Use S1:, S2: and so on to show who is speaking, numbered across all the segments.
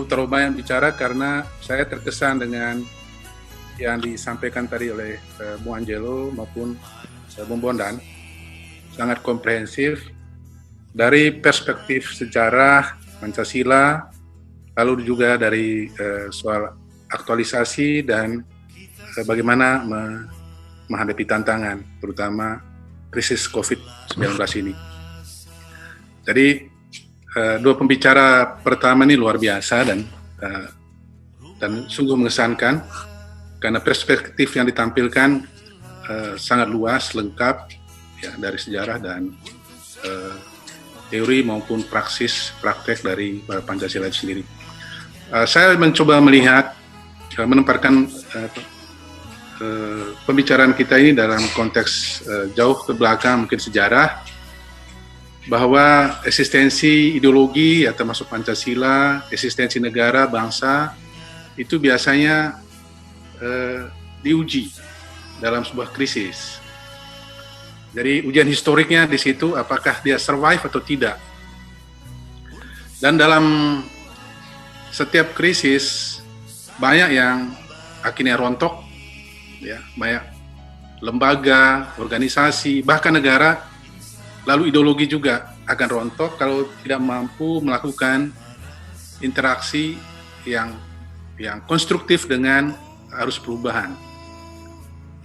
S1: terlalu banyak bicara karena saya terkesan dengan yang disampaikan tadi oleh Bung Angelo maupun Bung Bondan, sangat komprehensif dari perspektif sejarah Pancasila, lalu juga dari soal aktualisasi dan bagaimana menghadapi tantangan, terutama krisis COVID-19 ini. Jadi dua pembicara pertama ini luar biasa dan sungguh mengesankan karena perspektif yang ditampilkan sangat luas, lengkap ya, dari sejarah dan teori maupun praktek dari Pancasila itu sendiri. Saya mencoba melihat, menempatkan pembicaraan kita ini dalam konteks jauh ke belakang, mungkin sejarah, bahwa eksistensi ideologi ya termasuk Pancasila, eksistensi negara, bangsa itu biasanya diuji dalam sebuah krisis. Jadi ujian historiknya di situ apakah dia survive atau tidak. Dan dalam setiap krisis banyak yang akhirnya rontok, ya, banyak lembaga, organisasi, bahkan negara, lalu ideologi juga akan rontok kalau tidak mampu melakukan interaksi yang konstruktif dengan arus perubahan.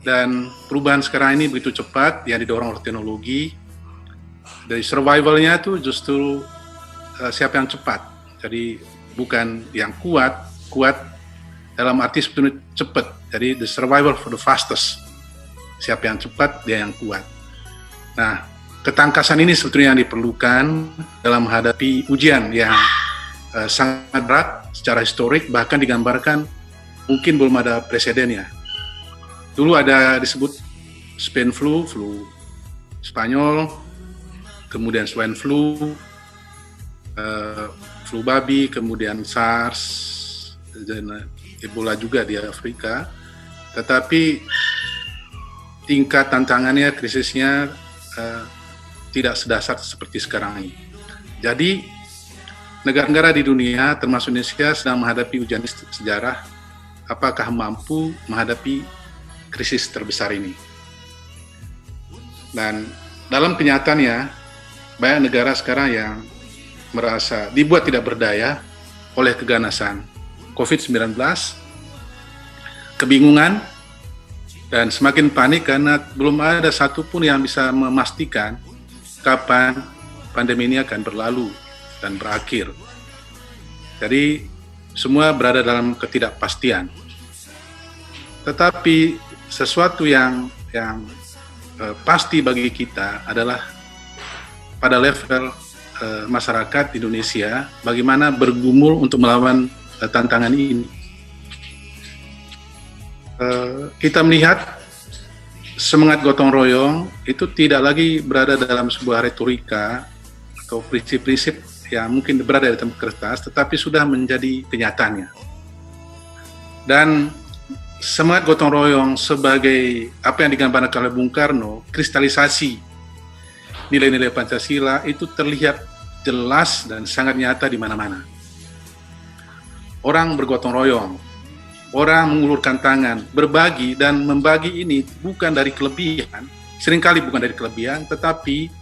S1: Dan perubahan sekarang ini begitu cepat, yang didorong oleh teknologi. Dari survivalnya itu justru siapa yang cepat. Jadi bukan yang kuat dalam arti sebetulnya cepat. Jadi the survival for the fastest. Siapa yang cepat, dia yang kuat. Nah, ketangkasan ini sebetulnya yang diperlukan dalam menghadapi ujian yang sangat berat secara historik, bahkan digambarkan mungkin belum ada presidennya. Dulu ada disebut Spain flu Spanyol, kemudian swine flu, flu babi, kemudian SARS, dan Ebola juga di Afrika. Tetapi tingkat tantangannya, krisisnya tidak sedasar seperti sekarang ini. Jadi negara-negara di dunia termasuk Indonesia sedang menghadapi ujian sejarah, apakah mampu menghadapi krisis terbesar ini. Dan dalam kenyataannya banyak negara sekarang yang merasa dibuat tidak berdaya oleh keganasan COVID-19, kebingungan, dan semakin panik karena belum ada satupun yang bisa memastikan kapan pandemi ini akan berlalu dan berakhir. Jadi semua berada dalam ketidakpastian. Tetapi sesuatu yang pasti bagi kita adalah pada level masyarakat Indonesia bagaimana bergumul untuk melawan tantangan ini. Kita melihat semangat gotong royong itu tidak lagi berada dalam sebuah retorika atau prinsip-prinsip yang mungkin berada di dalam kertas, tetapi sudah menjadi kenyataannya. Dan semangat gotong royong sebagai apa yang digambarkan oleh Bung Karno, kristalisasi nilai-nilai Pancasila itu terlihat jelas dan sangat nyata di mana-mana. Orang bergotong royong, orang mengulurkan tangan, berbagi, dan membagi ini bukan dari kelebihan, seringkali bukan dari kelebihan, tetapi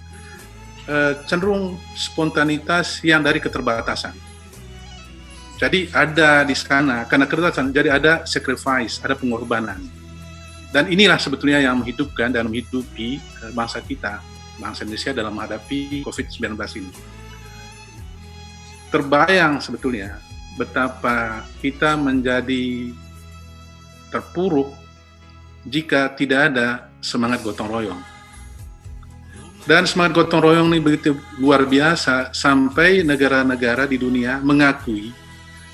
S1: cenderung spontanitas yang dari keterbatasan. Jadi ada di sana, karena keterbatasan, jadi ada sacrifice, ada pengorbanan. Dan inilah sebetulnya yang menghidupkan dan menghidupi bangsa kita, bangsa Indonesia dalam menghadapi COVID-19 ini. Terbayang sebetulnya betapa kita menjadi terpuruk jika tidak ada semangat gotong royong. Dan semangat gotong royong ini begitu luar biasa sampai negara-negara di dunia mengakui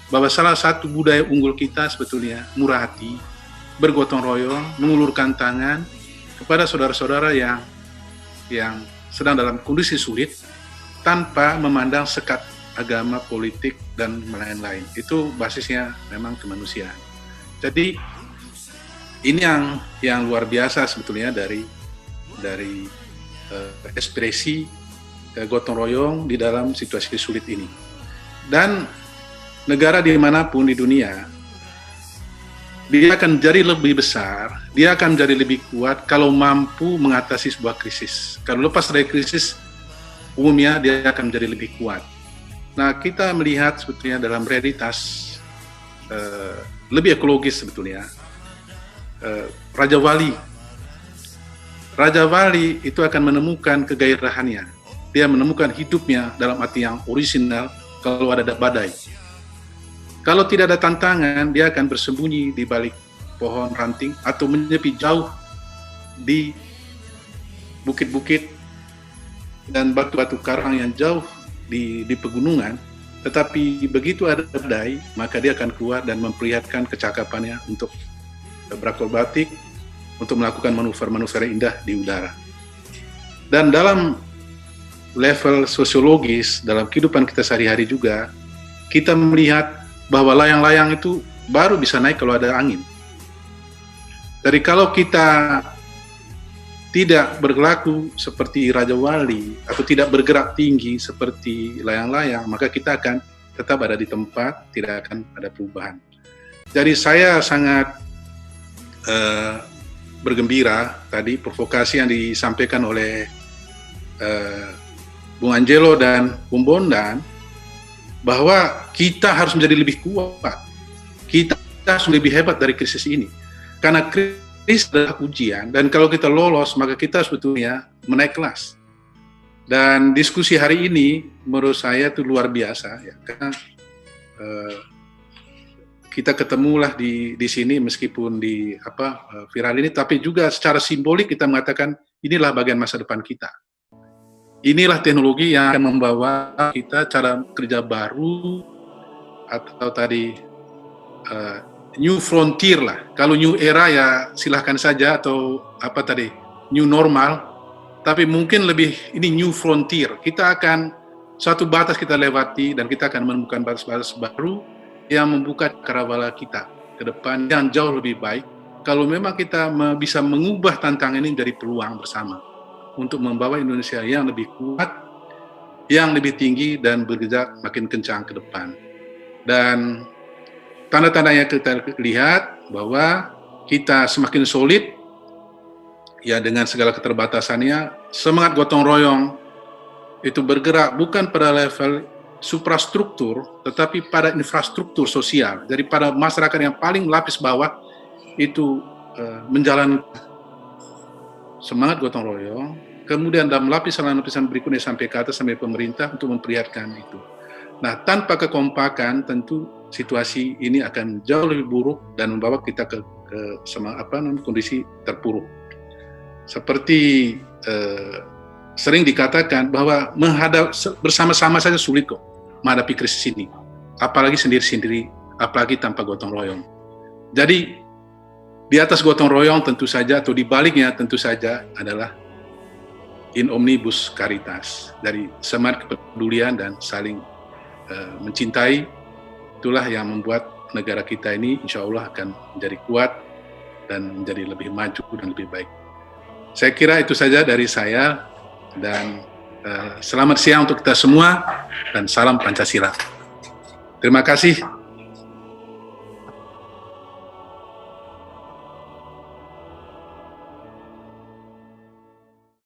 S1: bahwa salah satu budaya unggul kita sebetulnya murah hati, bergotong royong, mengulurkan tangan kepada saudara-saudara yang sedang dalam kondisi sulit tanpa memandang sekat agama, politik, dan lain-lain. Itu basisnya memang kemanusiaan. Jadi ini yang luar biasa sebetulnya dari ekspresi gotong royong di dalam situasi sulit ini. Dan negara dimanapun di dunia, dia akan jadi lebih besar, dia akan menjadi lebih kuat kalau mampu mengatasi sebuah krisis. Kalau lepas dari krisis, umumnya dia akan menjadi lebih kuat. Nah, kita melihat sebetulnya dalam realitas lebih ekologis sebetulnya. Raja Wali itu akan menemukan kegairahannya. Dia menemukan hidupnya dalam arti yang orisinal kalau ada badai. Kalau tidak ada tantangan, dia akan bersembunyi di balik pohon ranting atau menyepi jauh di bukit-bukit dan batu-batu karang yang jauh di pegunungan. Tetapi begitu ada badai, maka dia akan keluar dan memperlihatkan kecakapannya untuk berakrobatik, untuk melakukan manuver-manuver indah di udara. Dan dalam level sosiologis, dalam kehidupan kita sehari-hari juga, kita melihat bahwa layang-layang itu baru bisa naik kalau ada angin. Jadi kalau kita tidak berlaku seperti Raja Wali atau tidak bergerak tinggi seperti layang-layang, maka kita akan tetap ada di tempat, tidak akan ada perubahan. Jadi saya sangat bergembira tadi provokasi yang disampaikan oleh Bung Angelo dan Bung Bondan, bahwa kita harus menjadi lebih kuat, kita harus lebih hebat dari krisis ini, karena krisis adalah ujian, dan kalau kita lolos maka kita sebetulnya menaik kelas. Dan diskusi hari ini menurut saya itu luar biasa ya, karena kita ketemulah di sini meskipun di viral ini, tapi juga secara simbolik kita mengatakan inilah bagian masa depan kita. Inilah teknologi yang akan membawa kita cara kerja baru, atau tadi new frontier lah. Kalau new era ya silahkan saja, atau new normal. Tapi mungkin lebih ini new frontier. Kita akan suatu batas kita lewati dan kita akan menemukan batas-batas baru yang membuka cakrawala kita ke depan yang jauh lebih baik. Kalau memang kita bisa mengubah tantangan ini menjadi peluang bersama untuk membawa Indonesia yang lebih kuat, yang lebih tinggi, dan bergerak makin kencang ke depan. Dan tanda-tanda yang kita lihat bahwa kita semakin solid, ya dengan segala keterbatasannya, semangat gotong royong itu bergerak bukan pada level suprastruktur, tetapi pada infrastruktur sosial. Jadi pada masyarakat yang paling lapis bawah itu menjalankan semangat gotong royong, kemudian dalam lapisan-lapisan berikutnya sampai ke atas, sampai pemerintah untuk memperlihatkan itu. Nah, tanpa kekompakan tentu situasi ini akan jauh lebih buruk dan membawa kita ke kondisi terpuruk. Seperti sering dikatakan bahwa bersama-sama saja sulit kok menghadapi krisis ini, apalagi sendiri-sendiri, apalagi tanpa gotong royong. Jadi di atas gotong royong tentu saja, atau di baliknya tentu saja adalah in omnibus caritas, dari semangat kepedulian dan saling mencintai. Itulah yang membuat negara kita ini insya Allah akan menjadi kuat dan menjadi lebih maju dan lebih baik. Saya kira itu saja dari saya, dan selamat siang untuk kita semua, dan salam Pancasila. Terima kasih.